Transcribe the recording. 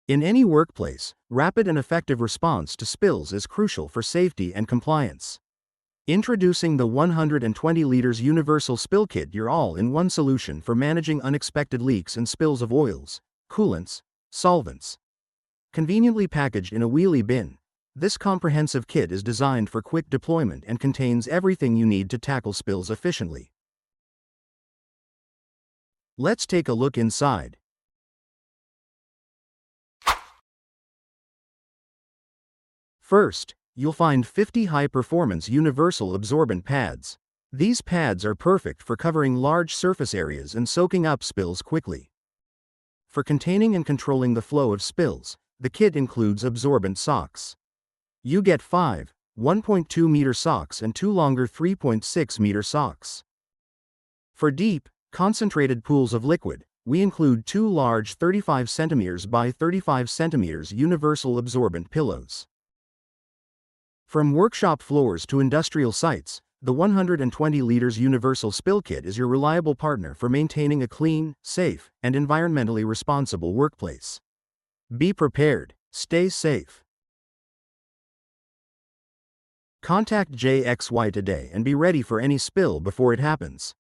In any workplace, rapid and effective response to spills is crucial for safety and compliance. Introducing the 120 liters Universal Spill Kit, your all-in-one solution for managing unexpected leaks and spills of oils, coolants, solvents. Conveniently packaged in a wheelie bin, this comprehensive kit is designed for quick deployment and contains everything you need to tackle spills efficiently. Let's take a look inside. First, you'll find 50 high-performance Universal Absorbent Pads. These pads are perfect for covering large surface areas and soaking up spills quickly. For containing and controlling the flow of spills, the kit includes absorbent socks. You get 5 1.2-meter socks and 2 longer 3.6-meter socks. For deep, concentrated pools of liquid, we include 2 large 35 cm by 35 cm Universal Absorbent Pillows. From workshop floors to industrial sites, the 120 liters Universal Spill Kit is your reliable partner for maintaining a clean, safe, and environmentally responsible workplace. Be prepared, stay safe. Contact JXY today and be ready for any spill before it happens.